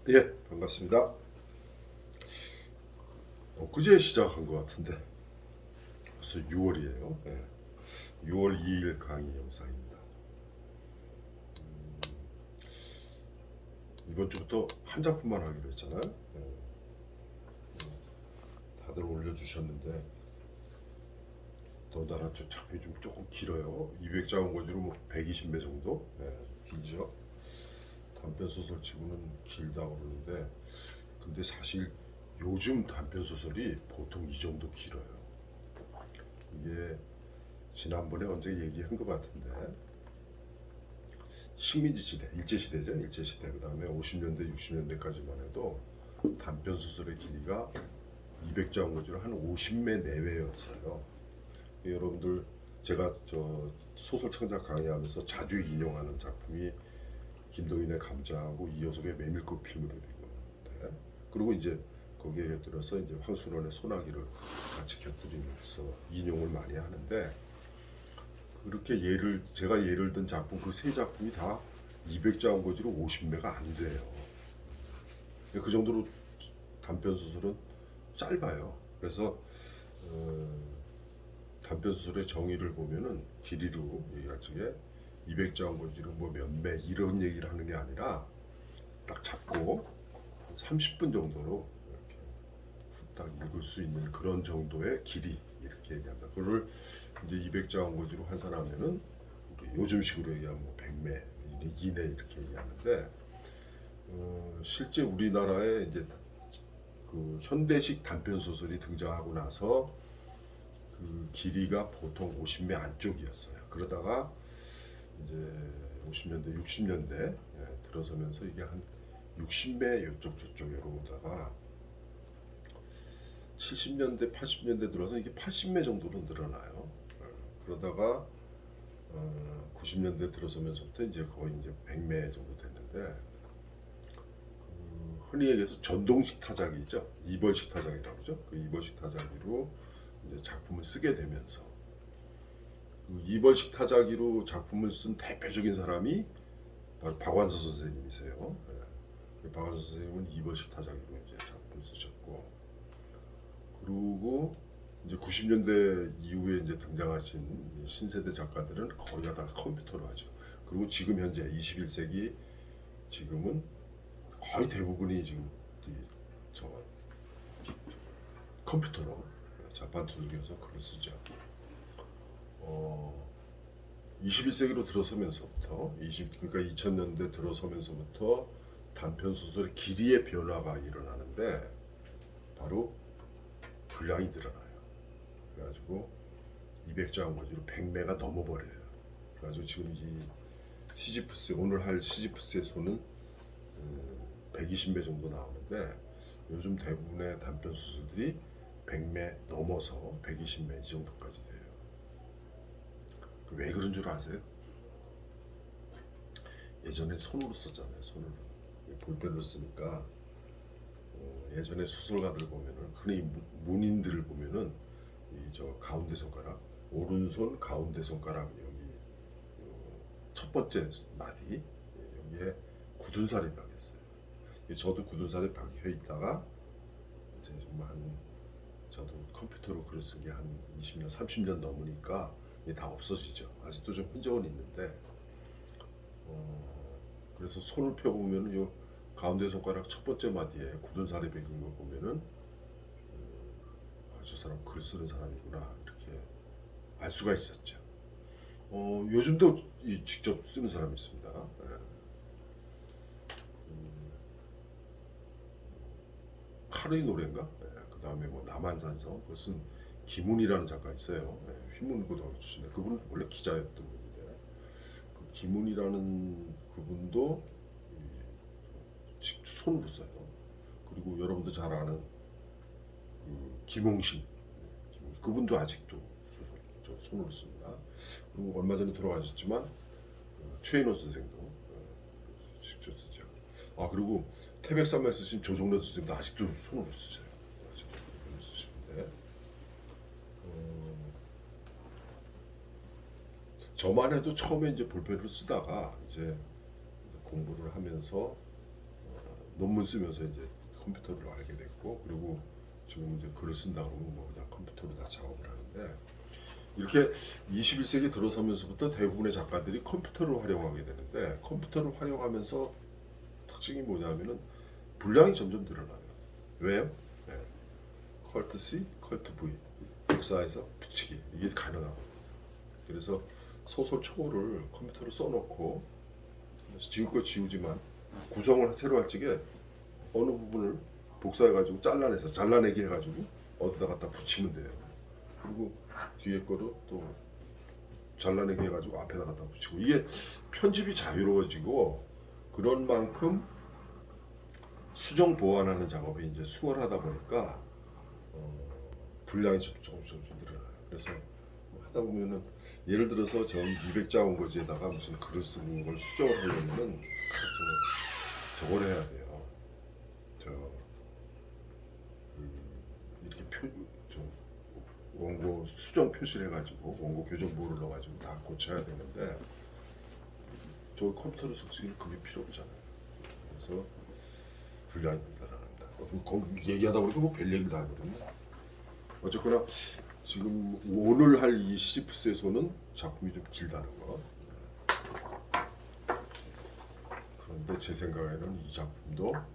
예, 반갑습니다. 엊그제 시작한 것 같은데 벌써 6월이에요. 6월 2일 강의 영상입니다. 이번 주부터 한 작품만 하기로 했잖아요. 다들 올려주셨는데 더나라 작품이 좀 조금 길어요. 200자 원고지로 뭐 120매 정도 길죠. 단편 소설치고는 길다고 그러는데 근데 사실 요즘 단편 소설이 보통 이 정도 길어요. 이게 지난번에 언제 얘기한 것 같은데 식민지 시대, 일제 시대죠, 일제 시대. 그다음에 50년대, 60년대까지만 해도 단편 소설의 길이가 200자 원고지로 한 50매 내외였어요. 여러분들 제가 저 소설 창작 강의하면서 자주 인용하는 작품이 김동인의 감자하고 이효석의 메밀꽃 필무렵이거든요. 그리고 이제 거기에 들어서 이제 황순원의 소나기를 같이 곁들이면서 인용을 많이 하는데 그렇게 제가 예를 든 작품 그 세 작품이 다 200자 원고지로 50매가 안 돼요. 그 정도로 단편 소설은 짧아요. 그래서 단편 소설의 정의를 보면은 길이로 얘기할 적에 200자 원고지로 뭐 몇 매 이런 얘기를 하는 게 아니라 딱 잡고 30분 정도로 이렇게 딱 읽을 수 있는 그런 정도의 길이 이렇게 얘기한다. 그걸 이제 200자 원고지로 환산하면은 요즘식으로 얘기하면 뭐 100매 이내 이렇게 얘기하는데 실제 우리나라에 이제 그 현대식 단편 소설이 등장하고 나서 그 길이가 보통 50매 안쪽이었어요. 그러다가 이제 50년대, 60년대 들어서면서 이게 한 60매 이쪽 저쪽으로 오다가 70년대, 80년대 들어서 이게 80매 정도로 늘어나요. 그러다가 90년대 들어서면서부터 이제 거의 이제 100매 정도 됐는데 흔히 얘기해서 전동식 타자기죠. 이벌식 타자기라고 그러죠. 그 이벌식 타자기로 이제 작품을 쓰게 되면서 그 이벌식 타자기로 작품을 쓴 대표적인 사람이 바로 박완서 선생님이세요. 박완서 선생님은 이벌식 타자기로 이제 작품을 쓰셨고 그리고 이제 90년대 이후에 이제 등장하신 신세대 작가들은 거의 다 컴퓨터로 하죠. 그리고 지금 현재 21세기 지금은 거의 대부분이 지금 저 컴퓨터로 자판 두들겨서 글을 쓰죠. 21세기로 들어서면서부터 그러니까 2000년대 들어서면서부터 단편 소설의 길이의 변화가 일어나는데 바로 분량이 늘어나요. 그래가지고 200자 원고지로 100매가 넘어버려요. 그래가지고 지금 이 시지프스 오늘 할 시지프스의 소는 120매 정도 나오는데 요즘 대부분의 단편 소설들이 100매 넘어서 120매 이 정도까지 돼요. 왜 그런 줄 아세요? 예전에 손으로 썼잖아요. 손으로 볼펜으로 쓰니까 예전에 소설가들 보면은 흔히 문인들을 보면은 이 저 가운데 손가락 오른손 가운데 손가락 여기 첫 번째 마디 여기에 굳은 살이 박혔어요. 저도 굳은 살이 박혀 있다가 이제 정말 저도 컴퓨터로 글을 쓴 게 한 20년 30년 넘으니까 이게 다 없어지죠. 아직도 좀 흔적은 있는데 그래서 손을 펴보면은 요 가운데 손가락 첫 번째 마디에 굳은 살이 박힌 거 보면은 저 사람 글 쓰는 사람이구나 이렇게 알 수가 있었죠. 요즘도 직접 쓰는 사람이 있습니다. 카르의 노래인가? 그 다음에 뭐 남한산성 그것은 김훈이라는 작가 있어요. 휘문고등학교 출신데 그분은 원래 기자였던 분인데 그 김훈이라는 그분도 손으로 써요. 그리고 여러분도 잘 아는 그 김홍신 그분도 아직도 손으로 씁니다. 그리고 얼마 전에 돌아가셨지만 최인호 선생도 직접 쓰죠. 아 그리고 태백산맥 쓰신 조정래 선생님도 아직도 손으로 쓰세요. 아직도 손으로 쓰시는데 저만 해도 처음에 이제 볼펜으로 쓰다가 이제 공부를 하면서 논문 쓰면서 이제 컴퓨터를 알게 됐고, 그리고 지금 이제 글을 쓴다고 하면 뭐 그냥 컴퓨터로 다 작업을 하는데, 이렇게 21세기 들어서면서부터 대부분의 작가들이 컴퓨터를 활용하게 되는데, 컴퓨터를 활용하면서 특징이 뭐냐면은 분량이 점점 늘어나요. 왜요? 네. 컬트 C, 컬트 V 복사해서 붙이기, 이게 가능하고, 그래서 소설 초를 컴퓨터로 써놓고 지울 거 지우지만 구성을 새로 할 적에 어느 부분을 복사해가지고 잘라내기 해가지고 어디다 갖다 붙이면 돼요. 그리고 뒤에 거를 또 잘라내기 해가지고 앞에다 갖다 붙이고, 이게 편집이 자유로워지고, 그런 만큼 수정 보완하는 작업이 이제 수월하다 보니까 분량이 조금씩 늘어나요. 그래서 뭐 하다 보면은 예를 들어서 저 200자 원고지에다가 무슨 글을 쓰는 걸 수정을 하려면은 저걸 해야 돼요. 저 이렇게 저 원고 수정 표시를 해가지고 원고 교정부를 넣어가지고 다 고쳐야 되는데, 저 컴퓨터로 쓰기는 그게 필요 없잖아요. 그래서 분량이 늘어납니다. 얘기하다 보니까 뭐 별 얘기 다 해버렸네. 어쨌거나 지금 오늘 할 이 시지프스에서는 작품이 좀 길다는 거. 그런데 제 생각에는 이 작품도 한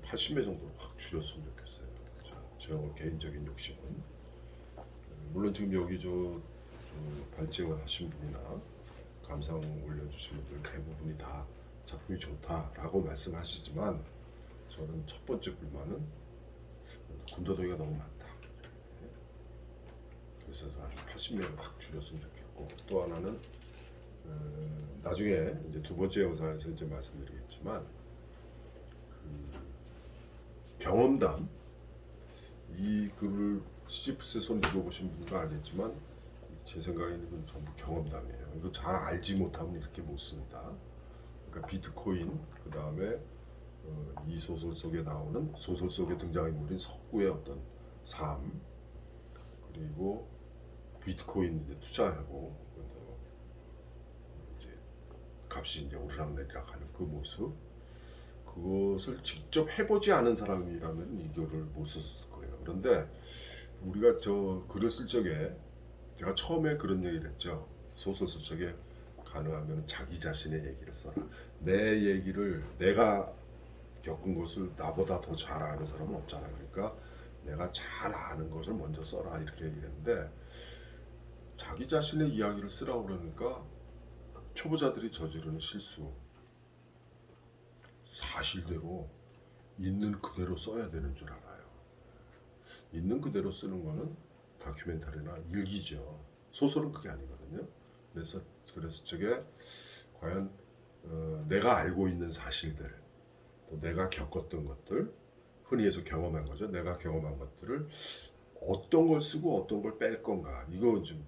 80매 정도로 확 줄였으면 좋겠어요. 저 개인적인 욕심은. 물론 지금 여기 저 발제원 하신 분이나 감상 올려주신 분들 대부분이 다 작품이 좋다라고 말씀하시지만, 저는 첫 번째 불만은 군더더기가 너무 많다. 그래서 한 80매를 확 줄였으면 좋겠고, 또 하나는 나중에 이제 두 번째 영상에서 이제 말씀드리겠지만, 경험담, 이 글을 시지프스에서 읽어보신 분들은 알겠지만 제 생각에는 이건 전부 경험담이에요. 이거 잘 알지 못하면 이렇게 못 씁니다. 그러니까 비트코인, 그 다음에 이 소설 속에 나오는 소설 속의 등장인물인 석구의 어떤 삶, 그리고 비트코인 이제 투자하고 이제 값이 이제 오르락내리락 하는 그 모습, 그것을 직접 해보지 않은 사람이라면 이거를 못 썼을 거예요. 그런데 우리가 저 글을 쓸 적에 제가 처음에 그런 얘기를 했죠. 소설 쓸 적에 가능하면 자기 자신의 얘기를 써라. 내 얘기를, 내가 겪은 것을 나보다 더 잘 아는 사람은 없잖아요. 그러니까 내가 잘 아는 것을 먼저 써라, 이렇게 얘기를 했는데, 자기 자신의 이야기를 쓰라고 그러니까 초보자들이 저지르는 실수, 사실대로 있는 그대로 써야 되는 줄 알아요. 있는 그대로 쓰는 거는 다큐멘터리나 일기죠. 소설은 그게 아니거든요. 그래서 저게 과연 내가 알고 있는 사실들, 또 내가 겪었던 것들, 흔히 해서 경험한 거죠. 내가 경험한 것들을 어떤 걸 쓰고 어떤 걸 뺄 건가, 이거 좀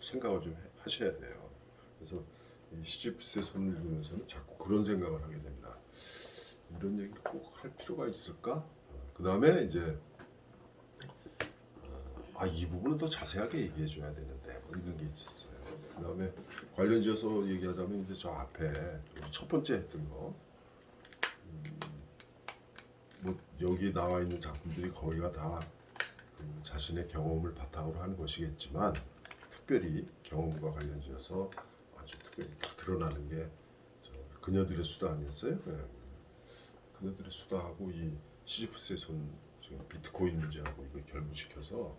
생각을 좀 하셔야 돼요. 그래서 이 시지프스의 손을 읽으면서는 자꾸 그런 생각을 하게 됩니다. 이런 얘기를 꼭 할 필요가 있을까? 그 다음에 이제 이 부분은 더 자세하게 얘기해 줘야 되는데, 뭐 이런 게 있었어요. 그 다음에 관련지어서 얘기하자면 이제 저 앞에 첫 번째 했던 거, 뭐 여기 나와 있는 작품들이 거의가 다 그 자신의 경험을 바탕으로 하는 것이겠지만, 특별히 경험과 관련지어서 아주 특별히 다 드러나는 게 그녀들의 수다 아니었어요? 네. 그녀들의 수다하고 이 시지프스의 손, 지금 비트코인 문제하고 이걸 결부시켜서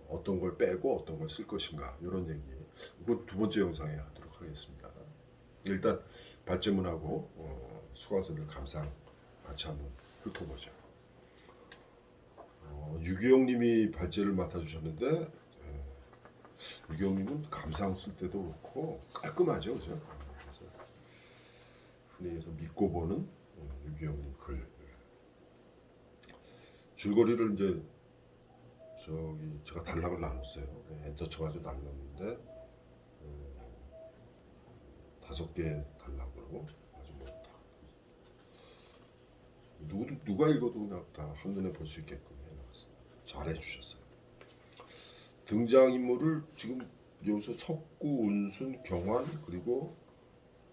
어떤 걸 빼고 어떤 걸 쓸 것인가, 이런 얘기, 이건 두 번째 영상에 하도록 하겠습니다. 일단 발제문하고 수강생들 감상 같이 한번 훑어보죠. 유기영님이 발제를 맡아주셨는데, 유기영님은 감상 쓸 때도 그렇고 깔끔하죠, 그죠? 그래서 흔히 해서 믿고 보는 유기영님 글. 줄거리를 이제 제가 단락을 나눴어요. 엔터 쳐가지고 나눴는데 5개 단락으로 아주 누가 읽어도 그냥 다 한눈에 볼 수 있게끔 해놨습니다. 잘 해주셨어요. 등장인물을 지금 여기서 석구, 운순, 경환, 그리고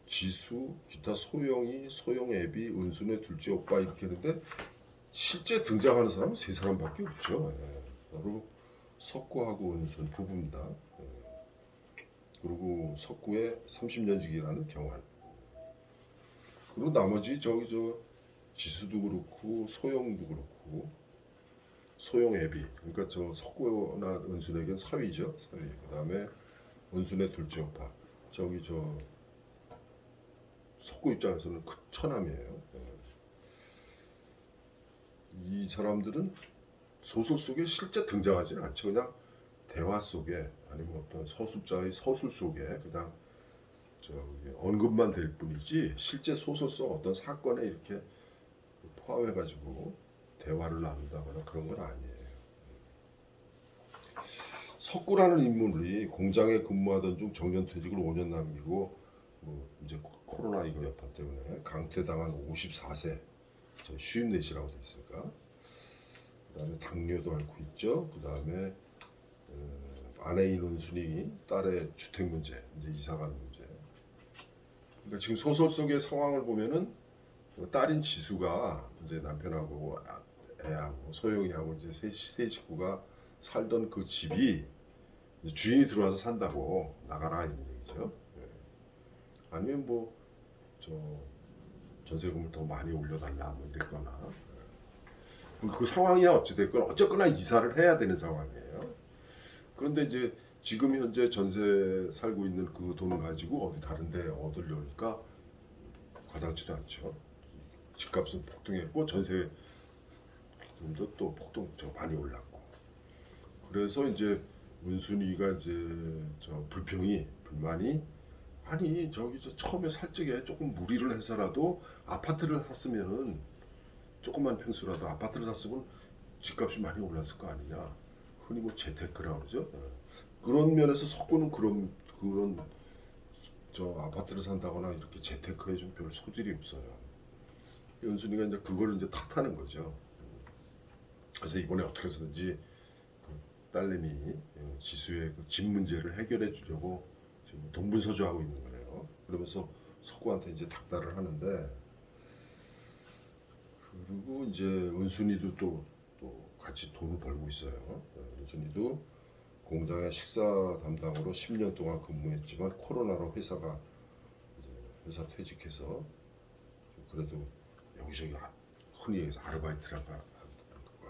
지수, 기타 소영이, 소영 애비, 은순의 둘째 오빠 이렇게 했는데 실제 등장하는 사람은 세 사람밖에 없죠. 예. 바로 석구하고 은순 부부입니다. 예. 그리고 석구의 30년지기라는 경환. 그리고 나머지 저기 저 지수도 그렇고 소영도 그렇고 소영 애비. 그러니까 저 석구나 은순에겐 사위죠. 사위. 그다음에 은순의 둘째 오빠. 저기 저 석구 입장에서는 큰 처남이에요. 예. 이 사람들은 소설 속에 실제 등장하지는 않죠. 그냥 대화 속에 아니면 어떤 서술자의 서술 속에 그냥 저기 언급만 될 뿐이지 실제 소설 속 어떤 사건에 이렇게 포함해가지고 대화를 나눈다거나 그런 건 아니에요. 석구라는 인물이 공장에 근무하던 중 정년퇴직을 5년 남기고 뭐 이제 코로나 이거 여파 때문에 강퇴당한 54세 쉰넷이라고 돼 있으니까 그다음에 당뇨도 앓고 있죠. 그다음에 아내인 은순이 딸의 주택 문제, 이제 이사가는 문제. 그러니까 지금 소설 속의 상황을 보면은 딸인 지수가 이제 남편하고 애하고 소영이하고 이제 세 식구가 살던 그 집이 주인이 들어와서 산다고 나가라 이런 얘기죠. 예. 아니면 뭐 저 전세금을 더 많이 올려달라 뭐 이랬거나 그 상황이야 어찌됐건 어쨌거나 이사를 해야 되는 상황이에요. 그런데 이제 지금 현재 전세 살고 있는 그 돈을 가지고 어디 다른데 얻으려니까 과당치도 않죠. 집값은 폭등했고 전세금도 또 폭등 많이 올랐고. 그래서 이제 문순이가 이제 저 불만이 아니 저기 저 처음에 살 적에 조금 무리를 해서라도 아파트를 샀으면은 조그만 평수라도 아파트를 샀으면 집값이 많이 올랐을 거 아니냐. 흔히 뭐 재테크라고 그러죠. 그런 면에서 석구는 그런 저 아파트를 산다거나 이렇게 재테크에 좀 별 소질이 없어요. 연순이가 이제 그거를 이제 탓하는 거죠. 그래서 이번에 어떻게 해서든지 그 딸내미 지수의 그 집 문제를 해결해 주려고 지금 동분서주하고 있는 거예요. 그러면서 석구한테 이제 닥달을 하는데 그리고 이제 은순이도 또 같이 돈을 벌고 있어요. 은순이도 공장의 식사 담당으로 10년 동안 근무했지만 코로나로 회사가 이제 회사 퇴직해서 그래도 여기저기 흔히 얘기해서 아르바이트라고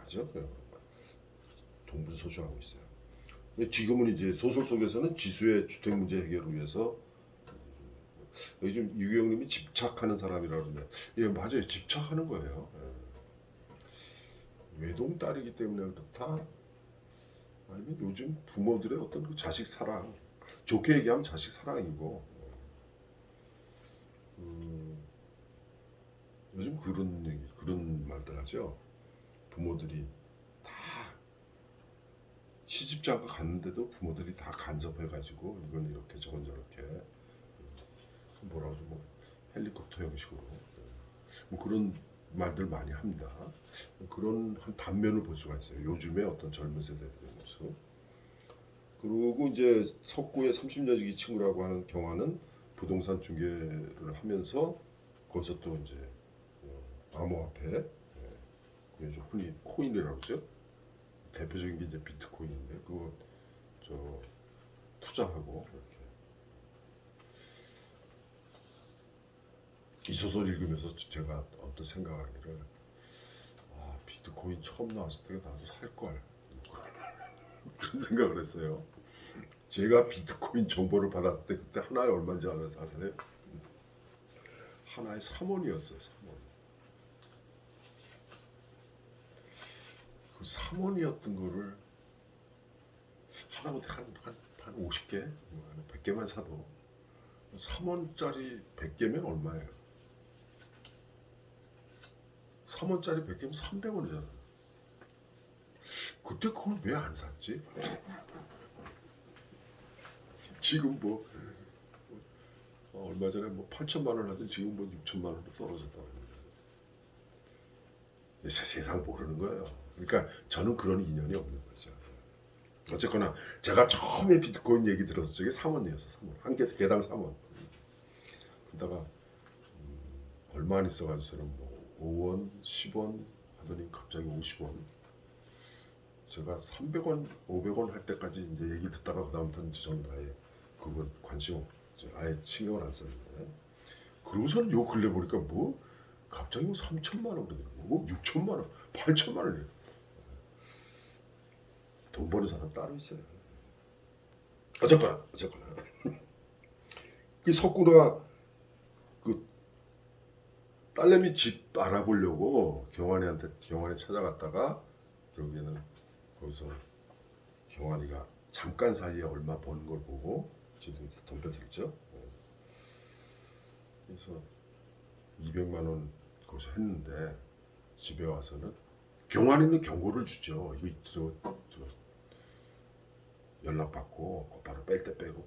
하죠. 동분서주하고 있어요. 지금은 이제 소설 속에서는 지수의 주택 문제 해결을 위해서 요즘 유경님이 집착하는 사람이라고 그러는데 예 맞아요 집착하는 거예요. 외동딸이기 때문에 그렇다 아니면 요즘 부모들의 어떤 그 자식 사랑 좋게 얘기하면 자식 사랑이고 요즘 그런 얘기 그런 말들 하죠. 부모들이 다 시집장가 갔는데도 부모들이 다 간섭해가지고 이건 이렇게 저건 저렇게 뭐라 그러죠 뭐 헬리콥터 형식으로 뭐 그런 말들 많이 합니다. 그런 한 단면을 볼 수가 있어요. 요즘의 어떤 젊은 세대들의 모습. 그리고 이제 석구의 30년지기 친구라고 하는 경화는 부동산 중개를 하면서 거기서 또 이제 암호화폐, 요즘 흔히 코인이라고 그러죠. 대표적인 게 이제 비트코인인데 그거 저 투자하고 이렇게 이 소설 읽으면서 제가 어떤 생각하기를 비트코인 처음 나왔을 때 나도 살 걸 그런 생각을 했어요. 제가 비트코인 정보를 받았을 때 그때 하나에 얼마인지 아세요? 하나에 3원이었어요. 3원. 그 3원이었던 거를 하다못해 한 50개, 100개만 사도 3원짜리 100개면 얼마예요? 3원짜리 100개면 300원이잖아. 그때 그걸 왜 안 샀지? 지금 뭐 얼마 전에 뭐 8천만 원 하던 지금 뭐 6천만 원도 떨어졌다고 합니다. 세상 모르는 거예요. 그러니까 저는 그런 인연이 없는 거죠. 어쨌거나 제가 처음에 비트코인 얘기 들었을 적에 3원이었어. 3원. 한 개당 3원. 하다가 얼마 안 있어가지고 뭐 5원, 10원 하더니 갑자기 50원. 제가 300원, 500원 할 때까지 이제 얘기 듣다가 그다음부터는 저는 아예 그거 관심 아예 신경을 안 썼는데 그러고서는 요 근래 보니까 뭐 갑자기 뭐 3천만 원 그러더라고. 뭐 6천만 원, 8천만 원이래. 돈 버는 사람 따로 있어요. 어쨌거나 그 석구가 그 딸내미 집 알아보려고 경환이 찾아갔다가 결국에는 거기서 경환이가 잠깐 사이에 얼마 버는 걸 보고 지금 덤벼들죠. 그래서 200만 원 거기서 했는데 집에 와서는 경환이는 경고를 주죠. 이거 저 연락 받고 바로 뺄 때 빼고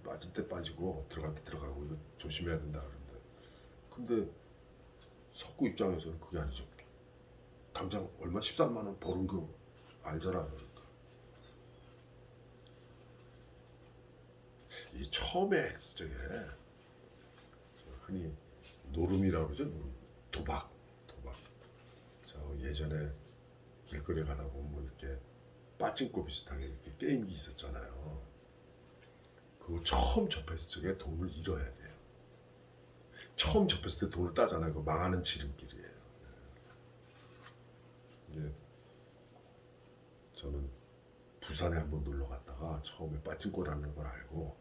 빠질 때 빠지고 들어갈 때 들어가고 이거 조심해야 된다 그러는데 근데 석구 입장에서는 그게 아니죠. 당장 얼마 13만 원 버는 거 알잖아. 그러니까 이 처음에 X적에 흔히 노름이라고 그러죠. 노름. 도박. 저 예전에 길거리에 가다 보면 뭐 이렇게 빠찡코 비슷하게 이렇게 게임기 있었잖아요. 그거 처음 접했을 적에 돈을 잃어야 돼요. 처음 접했을 때 돈을 따잖아요. 그 망하는 지름길이에요. 이제 저는 부산에 한번 놀러 갔다가 처음에 빠찡코라는 걸 알고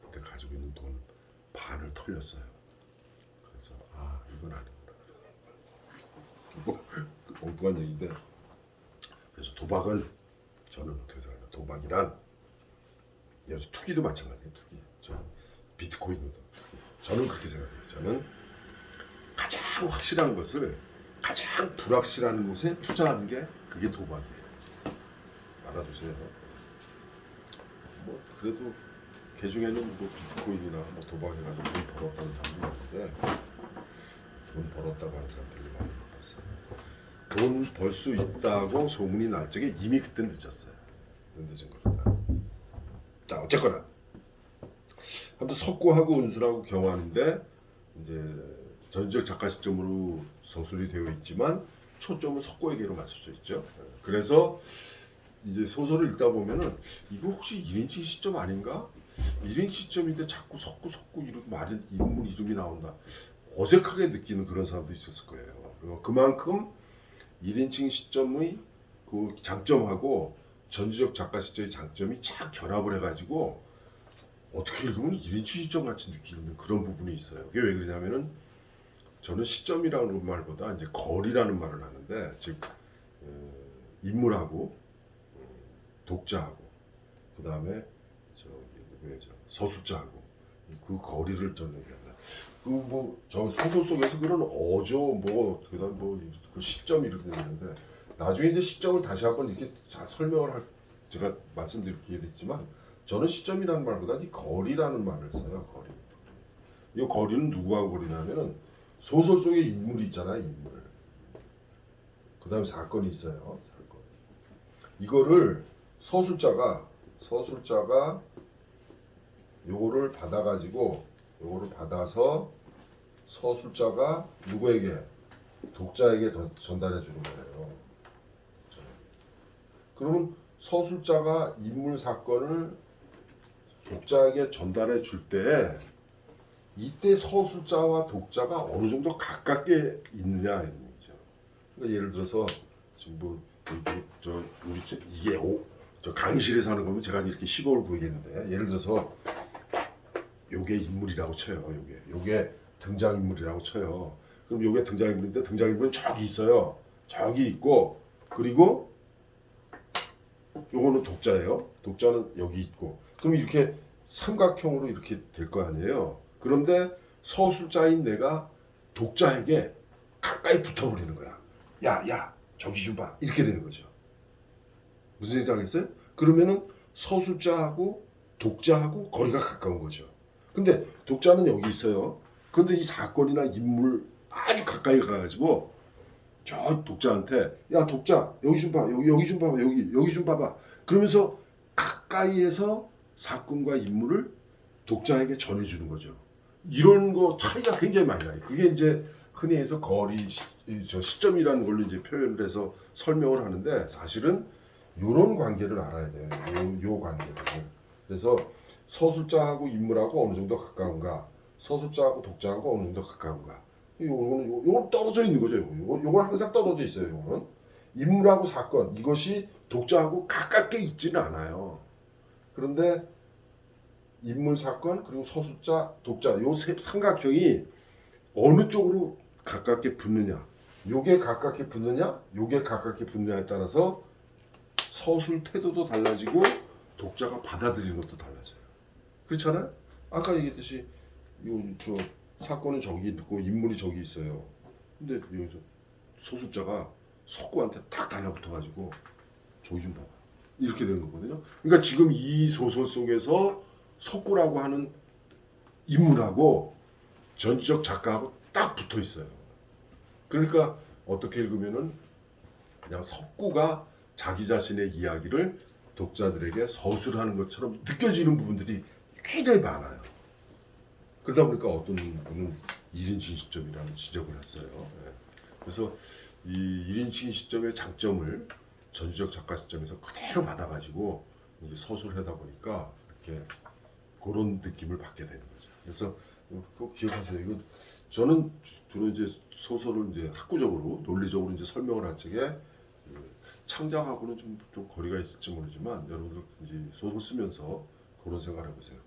그때 가지고 있는 돈 반을 털렸어요. 그래서 이건 아니구나. 뭐 엉뚱한 얘기인데 그래서 도박은 저는 어떻게 생각해요? 도박이란 여기서 투기도 마찬가지예요. 투기. 저는 비트코인도 저는 그렇게 생각해요. 저는 가장 확실한 것을 가장 불확실한 곳에 투자하는 게 그게 도박이에요. 알아두세요. 뭐 그래도 개 중에는 뭐 비트코인이나 뭐 도박해가지고 돈 벌었다는 사람도 있는데 돈 벌었다고 하는 사람 별로 많이 못 봤어요. 돈 벌 수 있다고 소문이 날 적에 이미 그때 늦었어요. 늦은 겁니다. 자 어쨌거나 아무튼 석구하고 운수하고 경환인데 이제 전지적 작가 시점으로 서술이 되어 있지만 초점은 석구에게로 맞춰져 있죠. 그래서 이제 소설을 읽다 보면은 이거 혹시 1인칭 시점 아닌가? 1인칭 시점인데 자꾸 석구 이렇게 말인 인물 이름이 나온다. 어색하게 느끼는 그런 사람도 있었을 거예요. 그리고 그만큼 1인칭 시점의 그 장점하고 전지적 작가 시점의 장점이 착 결합을 해가지고 어떻게 읽으면 1인칭 시점 같이 느끼는 그런 부분이 있어요. 그게 왜 그러냐면은 저는 시점이라는 말보다 이제 거리라는 말을 하는데 즉 인물하고 독자하고 그 다음에 서술자하고 그 거리를 저는 얘기한다. 그 뭐 저 소설 속에서 그런 어조 뭐 그다음 뭐 그 시점 이렇게 되는데 나중에 이제 시점을 다시 한번 이렇게 잘 설명을 할 제가 말씀드릴 기회도 있지만 저는 시점이라는 말보다 이 거리라는 말을 써요. 거리. 이 거리는 누구하고 거리냐면은 소설 속에 인물이 있잖아요. 인물. 그 다음에 사건이 있어요. 사건. 이거를 서술자가 요거를 받아가지고 요거를 받아서 서술자가 누구에게 독자에게 전달해 주는 거예요. 그러면 서술자가 인물 사건을 독자에게 전달해 줄 때 이때 서술자와 독자가 어느 정도 가깝게 있느냐 이런 얘기죠. 그러니까 예를 들어서 지금 뭐 우리 이게 저 강의실에서 하는 거면 제가 이렇게 시범을 보이겠는데 예를 들어서 요게 인물이라고 쳐요. 요게 등장인물이라고 쳐요. 그럼 요게 등장인물인데 등장인물은 저기 있어요. 저기 있고 그리고 요거는 독자예요. 독자는 여기 있고 그럼 이렇게 삼각형으로 이렇게 될 거 아니에요. 그런데 서술자인 내가 독자에게 가까이 붙어버리는 거야. 야 저기 좀 봐. 이렇게 되는 거죠. 무슨 얘기인지 알겠어요? 그러면은 서술자하고 독자하고 거리가 가까운 거죠. 근데 독자는 여기 있어요. 근데 이 사건이나 인물 아주 가까이 가가지고 저 독자한테 야 독자 여기 좀 봐. 여기 좀 봐봐. 여기 좀 봐봐. 그러면서 가까이에서 사건과 인물을 독자에게 전해주는 거죠. 이런 거 차이가 굉장히 많이 나요. 그게 이제 흔히 해서 거리 시점이라는 걸로 이제 표현을 해서 설명을 하는데 사실은 이런 관계를 알아야 돼요. 요 관계를. 그래서 서술자하고 인물하고 어느 정도 가까운가, 서술자하고 독자하고 어느 정도 가까운가. 요건 떨어져 있는 거죠. 요건 항상 떨어져 있어요. 요거는 인물하고 사건 이것이 독자하고 가깝게 있지는 않아요. 그런데 인물 사건 그리고 서술자 독자 요 삼각형이 어느 쪽으로 가깝게 붙느냐, 요게 가깝게 붙느냐, 요게 가깝게 붙느냐에 따라서 서술 태도도 달라지고 독자가 받아들이는 것도 달라져요. 그렇잖아요? 아까 얘기했듯이 저 사건은 저기 있고 인물이 저기 있어요. 근데 여기서 소술자가 석구한테 탁 달라붙어가지고 저기 좀 봐봐. 이렇게 되는 거거든요. 그러니까 지금 이 소설 속에서 석구라고 하는 인물하고 전지적 작가하고 딱 붙어 있어요. 그러니까 어떻게 읽으면은 그냥 석구가 자기 자신의 이야기를 독자들에게 서술하는 것처럼 느껴지는 부분들이 굉장히 많아요. 그러다 보니까 어떤 분은 1인칭 시점이라는 지적을 했어요. 예. 그래서 이 1인칭 시점의 장점을 전지적 작가 시점에서 그대로 받아가지고 이제 서술을 하다 보니까 이렇게 그런 느낌을 받게 되는 거죠. 그래서 꼭 기억하세요. 이거 저는 주로 이제 소설을 이제 학구적으로 논리적으로 이제 설명을 할 적에 창작하고는 좀 거리가 있을지 모르지만 여러분들 이제 소설 쓰면서 그런 생각을 해보세요.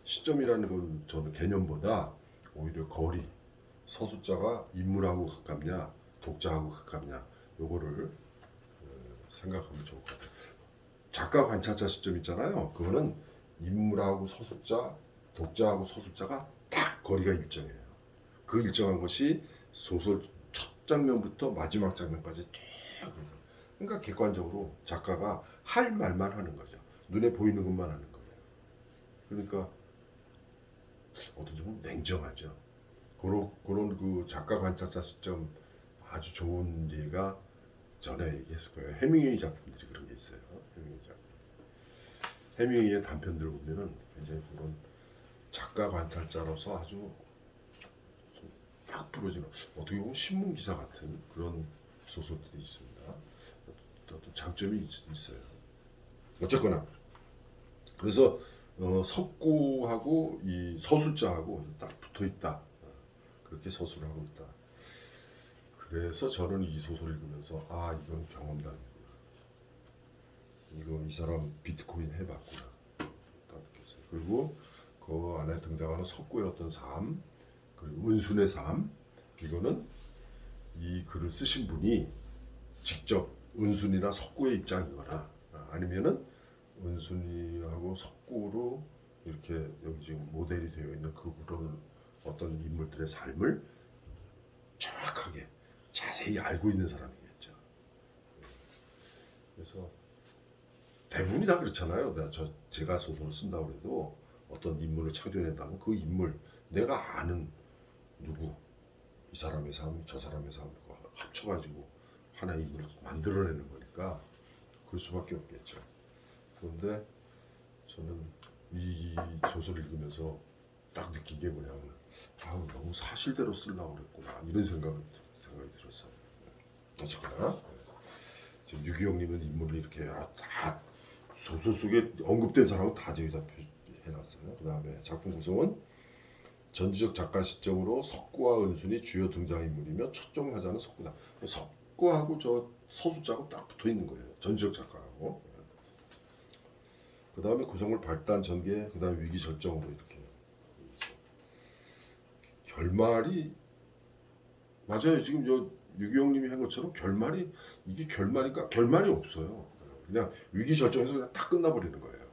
시점이라는 건 저는 개념보다 오히려 거리, 서술자가 인물하고 가깝냐, 독자하고 가깝냐, 요거를 생각하면 좋을 것 같아요. 작가 관찰자 시점 있잖아요. 그거는 인물하고 서술자, 독자하고 서술자가 딱 거리가 일정해요. 그 일정한 것이 소설 첫 장면부터 마지막 장면까지 쭉. 그러니까 객관적으로 작가가 할 말만 하는 거죠. 눈에 보이는 것만 하는 거예요. 그러니까 어떤 점은 냉정하죠. 그런 그 작가 관찰자 시점 아주 좋은 예가 전에 얘기했을 거예요. 해밍웨이 작품들이 그런 게 있어요. 해밍웨이 작품. 해밍웨이의 단편들 보면은 굉장히 그런 작가 관찰자로서 아주 딱 부러지는 어떻게 보면 신문 기사 같은 그런 소설들이 있습니다. 어떤 장점이 있어요. 어쨌거나 그래서 석구하고 이 서술자하고 딱 붙어 있다. 그렇게 서술을 하고 있다. 그래서 저는 이 소설 읽으면서 이건 경험담이구나. 이거 이 사람 비트코인 해봤구나. 딱 느꼈어요. 그리고 그 안에 등장하는 석구의 어떤 삶, 그리고 은순의 삶, 이거는 이 글을 쓰신 분이 직접 은순이나 석구의 입장이거나 아니면은 은순이하고 석구로 이렇게 여기 지금 모델이 되어 있는 그런 어떤 인물들의 삶을 정확하게 자세히 알고 있는 사람이겠죠. 그래서 대부분이 다 그렇잖아요. 제가 소설을 쓴다고 해도 어떤 인물을 창조해낸다면 그 인물 내가 아는 누구 이 사람의 삶, 저 사람의 삶 합쳐가지고 하나의 인물을 만들어내는 거니까 그럴 수밖에 없겠죠. 그런데 저는 이 소설을 읽으면서 딱 느낀 게 뭐냐면 너무 사실대로 쓰려고 그랬구나 이런 생각이 들었어요. 어쨌거나 지금 유기영님은 인물을 이렇게 다 소설 속에 언급된 사람은 다 저기다 해놨어요. 그 다음에 작품 구성은 전지적 작가 시점으로 석구와 은순이 주요 등장인물이며 초점 화자는 석구다. 석구하고 저 서술자하고 딱 붙어 있는 거예요. 전지적 작가하고. 그 다음에 구성물 발단 전개, 그 다음에 위기 절정으로 이렇게. 결말이 맞아요. 지금 유기영님이 한 것처럼 결말이 이게 결말인가? 결말이 없어요. 그냥 위기 절정에서 그냥 딱 끝나버리는 거예요.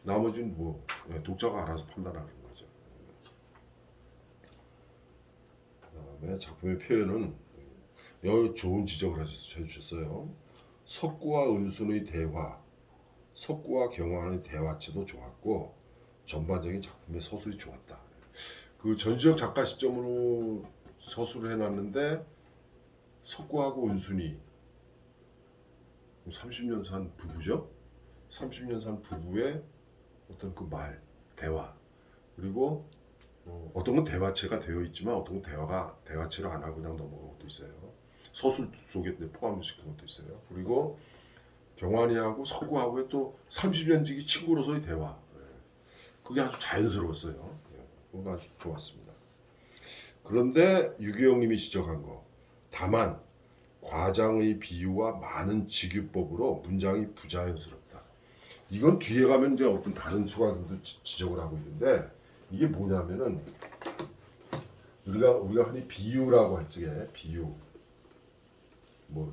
나머지는 뭐 독자가 알아서 판단하는 거죠. 그다음에 작품의 표현은 여기 좋은 지적을 해주셨어요. 석구와 은순의 대화, 석구와 경화의 대화체도 좋았고 전반적인 작품의 서술이 좋았다. 그 전지적 작가 시점으로 서술을 해놨는데 석구하고 은순이 30년 산 부부죠. 30년 산 부부의 어떤 그 말, 대화 그리고 어떤 건 대화체가 되어 있지만 어떤 건 대화체를 안 하고 그냥 넘어간 것도 있어요. 서술 속에 포함시킨 것도 있어요. 그리고 경환이하고 서구하고의 또 30년 지기 친구로서의 대화. 그게 아주 자연스러웠어요. 그건 아주 좋았습니다. 그런데 유기영님이 지적한 거, 다만 과장의 비유와 많은 직유법으로 문장이 부자연스럽다. 이건 뒤에 가면 이제 어떤 다른 수강생도 지적을 하고 있는데, 이게 뭐냐면은 우리가 흔히 비유라고 할 적에 비유, 뭐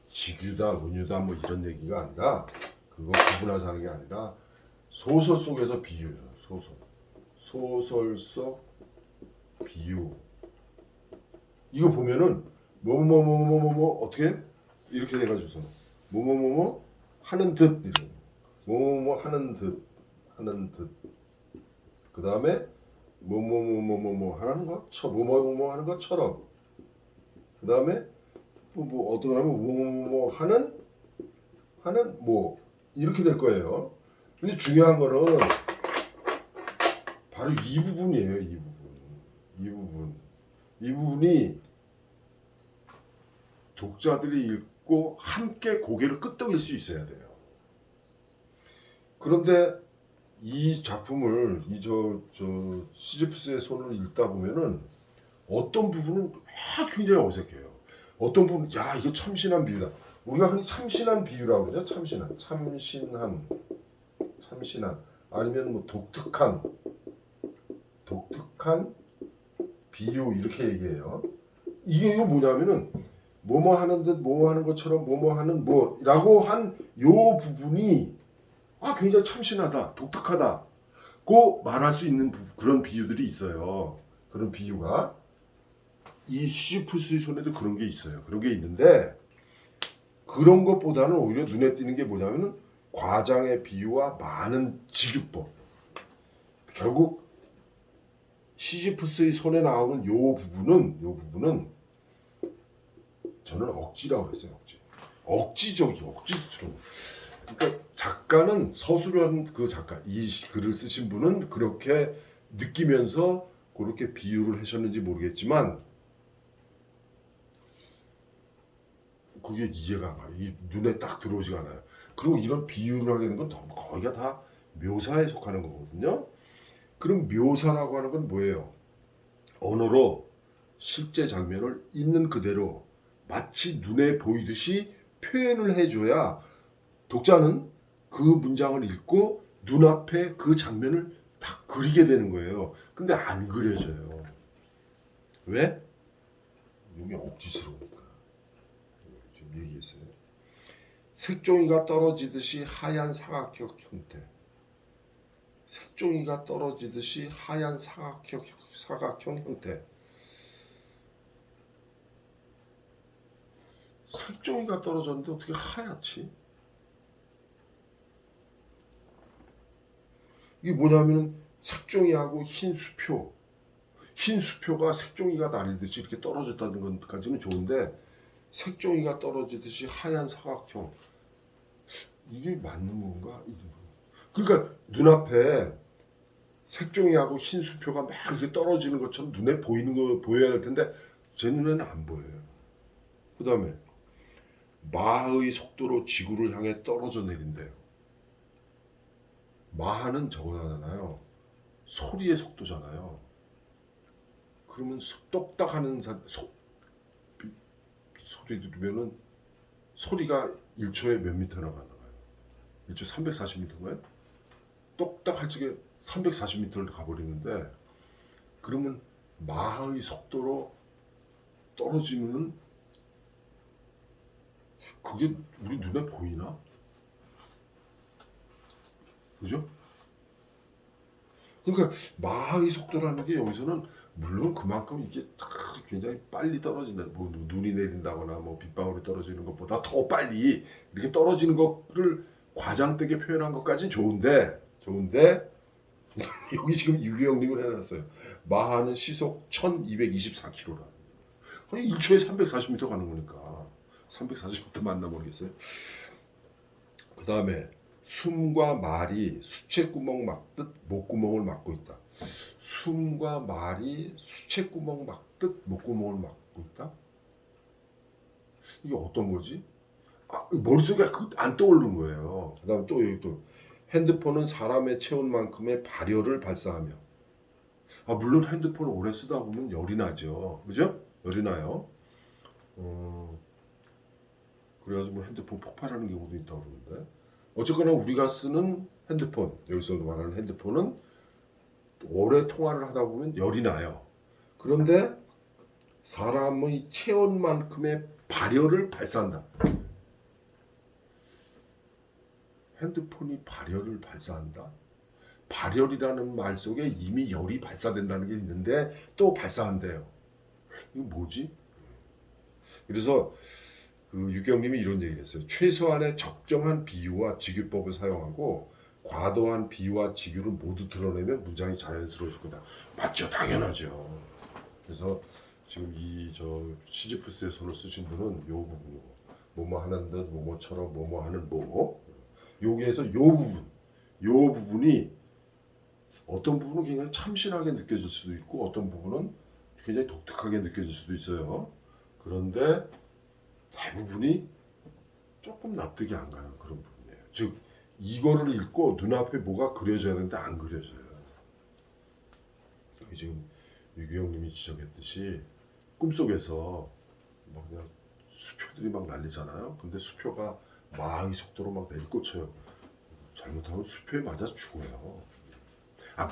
직유다, 은유다 뭐 이런 얘기가 아니라, 그거 구분해서 하는 게 아니라 소설 속에서 비유예요. 소설 속 비유. 이거 보면은 뭐뭐뭐뭐뭐뭐 어떻게 이렇게 돼가지고서 뭐뭐뭐뭐 하는 듯 이런 뭐뭐뭐 하는 듯 그 다음에 뭐뭐뭐뭐뭐 하는 것처 뭐뭐뭐 하는 것처럼 그 다음에 뭐 어떤 하면 뭐뭐뭐 하는 뭐 이렇게 될 거예요. 근데 중요한 거는 바로 이 부분이에요. 이 부분이 독자들이 읽고 함께 고개를 끄덕일 수 있어야 돼요. 그런데 이 작품을 시지프스의 손을 읽다 보면은 어떤 부분은 굉장히 어색해요. 어떤 부분 야 이거 참신한 비유다. 우리가 흔히 참신한 비유라고 그러죠. 참신한 아니면 뭐 독특한 비유 이렇게 얘기해요. 이거 뭐냐면은 뭐뭐 하는 듯 뭐뭐 하는 것처럼 뭐뭐 하는 뭐라고 한 요 부분이 굉장히 참신하다, 독특하다 고 말할 수 있는 그런 비유들이 있어요. 그런 비유가 이 시지프스의 손에도 그런 게 있어요. 그런 게 있는데 그런 것보다는 오히려 눈에 띄는 게 뭐냐면은 과장의 비유와 많은 직유법. 결국 시지프스의 손에 나오는 요 부분은 저는 억지라고 했어요. 억지스러운. 그러니까 작가는 서술한 그 작가 이 글을 쓰신 분은 그렇게 느끼면서 그렇게 비유를 하셨는지 모르겠지만 그게 이해가 안 가요. 이 눈에 딱 들어오지가 않아요. 그리고 이런 비유를 하게 되는 건 거의가 다 묘사에 속하는 거거든요. 그럼 묘사라고 하는 건 뭐예요? 언어로 실제 장면을 있는 그대로 마치 눈에 보이듯이 표현을 해줘야 독자는 그 문장을 읽고 눈앞에 그 장면을 딱 그리게 되는 거예요. 근데 안 그려져요. 왜? 이게 억지스러우니까. 지금 얘기했어요. 색종이가 떨어지듯이 하얀 사각형 형태. 색종이가 떨어지듯이 하얀 사각형 형태. 색종이가 떨어졌는데 어떻게 하얗지? 이게 뭐냐면은 색종이하고 흰 수표가 색종이가 날리듯이 이렇게 떨어졌다는 것까지는 좋은데 색종이가 떨어지듯이 하얀 사각형 이게 맞는 건가? 그러니까 눈앞에 색종이하고 흰 수표가 막 이렇게 떨어지는 것처럼 눈에 보이는 거 보여야 할 텐데 제 눈에는 안 보여요. 그 다음에 마의 속도로 지구를 향해 떨어져 내린대요. 마하는 저거잖아요. 소리의 속도잖아요. 그러면 똑딱하는 소리 들으면은 소리가 1초에 몇 미터나 가나요? 1초 340m인가요? 똑딱할 적에 340m를 가버리는데 그러면 마하의 속도로 떨어지면 그게 우리 눈에 보이나? 그죠? 그러니까 마하의 속도라는 게 여기서는 물론 그만큼 이게 굉장히 빨리 떨어진다. 뭐 눈이 내린다거나 뭐 빗방울이 떨어지는 것보다 더 빨리 이렇게 떨어지는 거를 과장되게 표현한 것까지는 좋은데 여기 지금 유기영님을 해놨어요. 마하는 시속 1224km라. 아니 1초에 340m 가는 거니까 340m 맞나 모르겠어요. 그 다음에 숨과 말이 수채구멍 막듯 목구멍을 막고 있다. 숨과 말이 수채구멍 막듯 목구멍을 막고 있다? 이게 어떤 거지? 머릿속에 안 떠오르는 거예요. 그 다음 또 여기 또 핸드폰은 사람의 체온만큼의 발열을 발사하며. 물론 핸드폰을 오래 쓰다 보면 열이 나죠. 그죠? 열이 나요. 그래가지고 뭐 핸드폰 폭발하는 경우도 있다고 그러는데. 어쨌거나 우리가 쓰는 핸드폰, 여기서 말하는 핸드폰은 오래 통화를 하다 보면 열이 나요. 그런데 사람의 체온만큼의 발열을 발사한다. 핸드폰이 발열을 발사한다? 발열이라는 말 속에 이미 열이 발사된다는 게 있는데 또 발사한대요. 이거 뭐지? 그래서 그 유경님이 이런 얘기를 했어요. 최소한의 적정한 비유와 직유법을 사용하고 과도한 비유와 직유를 모두 드러내면 문장이 자연스러워질 거다. 맞죠? 당연하죠. 그래서 지금 이 시지프스의 손을 쓰신 분은 요 부분이고 뭐뭐 하는 듯 뭐뭐처럼 뭐뭐 하는 뭐 여기에서 요 부분이 어떤 부분은 굉장히 참신하게 느껴질 수도 있고 어떤 부분은 굉장히 독특하게 느껴질 수도 있어요. 그런데 대부분이 조금 납득이 안 가는 그런 부분이에요. 즉 이거를 읽고 눈앞에 뭐가 그려져야 되는데 안 그려져요. 여기 지금 유기영님이 지적했듯이 꿈속에서 막 그냥 수표들이 막 날리잖아요. 근데 수표가 마의 속도로 막 내리꽂혀요. 잘못하면 수표에 맞아 죽어요.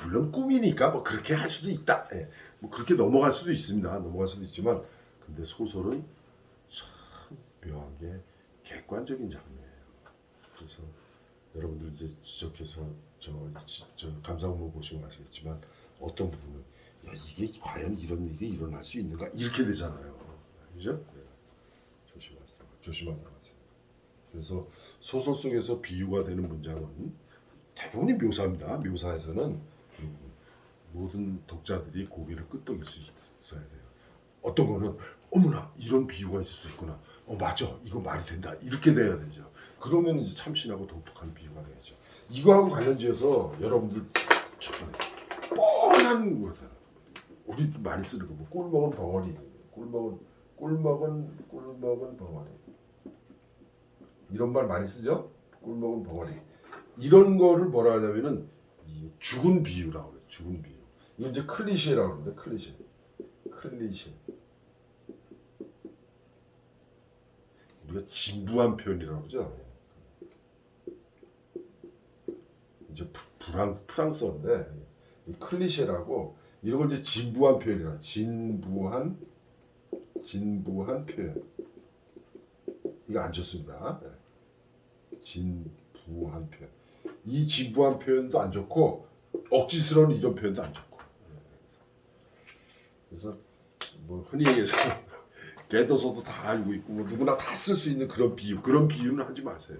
물론 꿈이니까 뭐 그렇게 할 수도 있다. 예. 뭐 그렇게 넘어갈 수도 있습니다. 넘어갈 수도 있지만 근데 소설은 참 묘하게 객관적인 장르예요. 그래서 여러분들 이제 지적해서 저 감상문 보시면 아시겠지만 어떤 부분은 야 이게 과연 이런 일이 일어날 수 있는가 이렇게 되잖아요. 그죠? 네. 조심하도록 하세요. 그래서 소설 속에서 비유가 되는 문장은 대부분이 묘사입니다. 묘사에서는 모든 독자들이 고개를 끄덕일 수 있어야 돼요. 어떤 거는 어머나 이런 비유가 있을 수 있구나. 맞아 이거 말이 된다 이렇게 돼야 되죠. 그러면 이제 참신하고 독특한 비유가 되겠죠. 이거하고 관련지어서 여러분들 참 뻔한 거잖아. 우리 많이 쓰는 거 뭐 꿀 먹은 벙어리, 꿀 먹은 벙어리 이런 말 많이 쓰죠. 꿀 먹은 벙어리 이런 거를 뭐라 하냐면은 죽은 비유라고 그래요. 죽은 비유. 이거 이제 클리셰라고 그러는데 클리셰. 우리가 진부한 표현이라고 그러죠. 이제 프랑스어인데 이 클리셰라고 이런 걸 이제 진부한 표현이라. 진부한 표현. 이거 안 좋습니다. 진부한 표현. 이 진부한 표현도 안 좋고 억지스러운 이런 표현도 안 좋고. 그래서 뭐 흔히 얘기해서 개도서도 다 알고 있고 뭐 누구나 다 쓸 수 있는 그런 비유는 하지 마세요.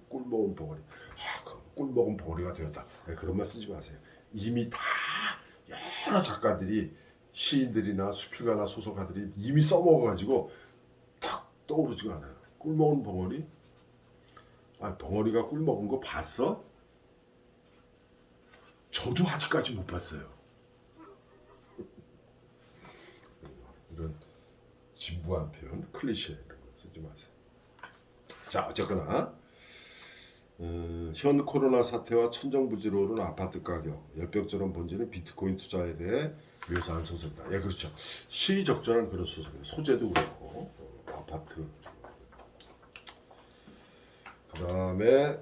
꿀 먹은 벙어리. 꿀 먹은 벙어리가 되었다. 그런 말 쓰지 마세요. 이미 다 여러 작가들이 시인들이나 수필가나 소설가들이 이미 써먹어가지고 탁 떠오르지가 않아요. 꿀 먹은 벙어리? 벙어리가 꿀 먹은 거 봤어? 저도 아직까지 못 봤어요. 이런 진부한 표현, 클리셰 이런 거 쓰지 마세요. 자, 어쨌거나 현 코로나 사태와 천정부지로 오른 아파트 가격, 열병처럼 번지는 비트코인 투자에 대해 묘사한 소설이다. 예, 그렇죠. 시적절한 그런 소설이에요. 소재도 그렇고 아파트. 그 다음에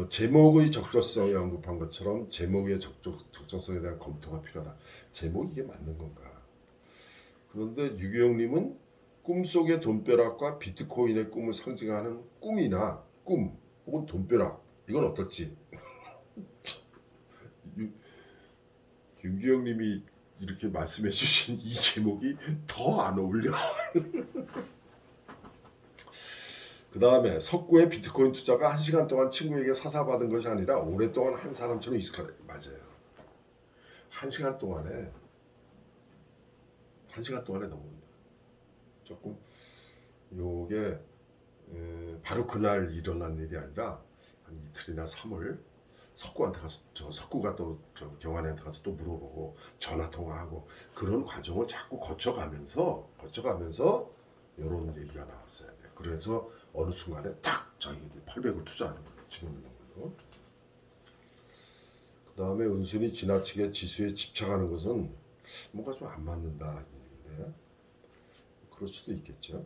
제목의 적절성에 언급한 것처럼 제목의 적절성에 대한 검토가 필요하다. 제목이 이게 맞는 건가? 그런데 유기영님은 꿈속의 돈벼락과 비트코인의 꿈을 상징하는 꿈이나 꿈 혹은 돈벼락 이건 어떨지. 유기영님이 이렇게 말씀해주신 이 제목이 더 안 어울려. 그 다음에 석구의 비트코인 투자가 1시간 동안 친구에게 사사받은 것이 아니라 오랫동안 한 사람처럼 익숙하다. 맞아요. 1시간 동안에 너무 조금 요게 바로 그날 일어난 일이 아니라 한 이틀이나 3월 석구한테 가서 석구가 또 경환이한테 가서 또 물어보고 전화 통화하고 그런 과정을 자꾸 거쳐가면서 이런 얘기가 나왔어요. 그래서 어느 순간에 탁 자기가 800을 투자하는 거예요. 지금 있는 걸로. 그 다음에 은순이 지나치게 지수에 집착하는 것은 뭔가 좀 안 맞는다. 얘기인데 그럴 수도 있겠죠.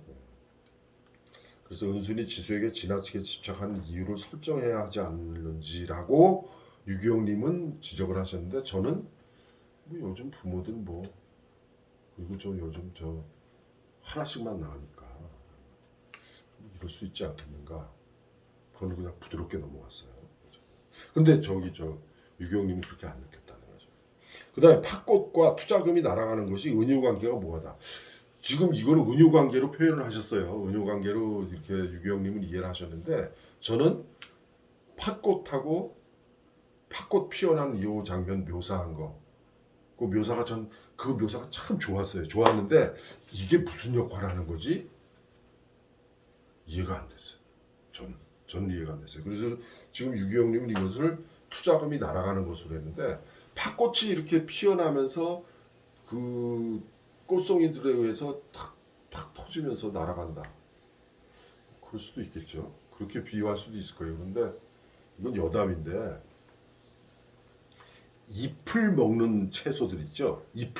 그래서 은순이 지수에게 지나치게 집착하는 이유를 설정해야 하지 않는지라고 유기용님은 지적을 하셨는데 저는 뭐 요즘 부모들 뭐 그리고 저 요즘 저 하나씩만 낳으니까 뭐 이럴 수 있지 않겠는가. 그건 그냥 부드럽게 넘어갔어요. 근데 저 유기용님은 그렇게 안 느꼈다는 거죠. 그다음에 팥꽃과 투자금이 날아가는 것이 은유 관계가 뭐하다. 지금 이거는 은유 관계로 표현을 하셨어요. 은유 관계로 이렇게 유기영님은 이해를 하셨는데 저는 팥꽃하고 팥꽃 피어난 이 장면 묘사한 거, 그 묘사가 그 묘사가 참 좋았어요. 좋았는데 이게 무슨 역할을 하는 거지? 이해가 안 됐어요. 저는 이해가 안 됐어요. 그래서 지금 유기영님은 이것을 투자금이 날아가는 것으로 했는데 팥꽃이 이렇게 피어나면서 그 꽃송이들에 의해서 탁탁 터지면서 날아간다. 그럴 수도 있겠죠. 그렇게 비유할 수도 있을 거예요. 그런데 이건 여담인데 잎을 먹는 채소들 있죠. 잎.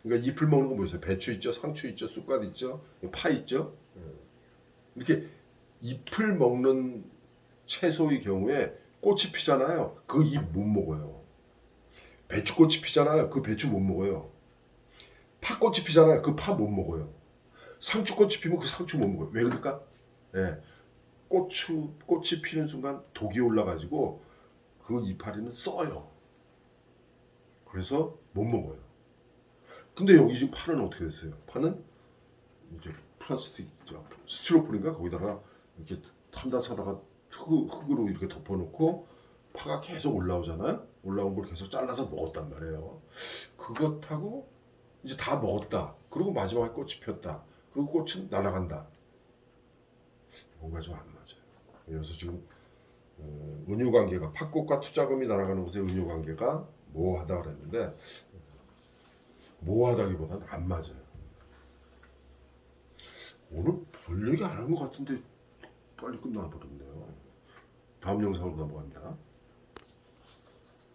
그러니까 잎을 먹는 거 보세요. 배추 있죠, 상추 있죠, 쑥갓 있죠, 파 있죠. 이렇게 잎을 먹는 채소의 경우에 꽃이 피잖아요. 그 잎 못 먹어요. 배추꽃이 피잖아요. 그 배추 못 먹어요. 팥꽃이 피잖아요. 그 파 못 먹어요. 상추꽃이 피면 그 상추 못 먹어요. 왜 그럴까? 예. 꽃이 피는 순간 독이 올라가지고 그 이파리는 써요. 그래서 못 먹어요. 근데 여기 지금 파는 어떻게 됐어요? 파는 이제 플라스틱, 스티로폼인가 거기다가 이렇게 탐다사다가 흙으로 이렇게 덮어놓고 파가 계속 올라오잖아요. 올라온 걸 계속 잘라서 먹었단 말이에요. 그것하고 이제 다 먹었다. 그리고 마지막에 꽃이 폈다. 그리고 꽃은 날아간다. 뭔가 좀 안 맞아요. 그래서 지금 은유 관계가 팥꽃과 투자금이 날아가는 곳의 은유 관계가 모호하다 그랬는데 모호하다기보다는 안 맞아요. 오늘 별 얘기 안 한 것 같은데 빨리 끝나버렸네요. 다음 영상으로 넘어갑니다.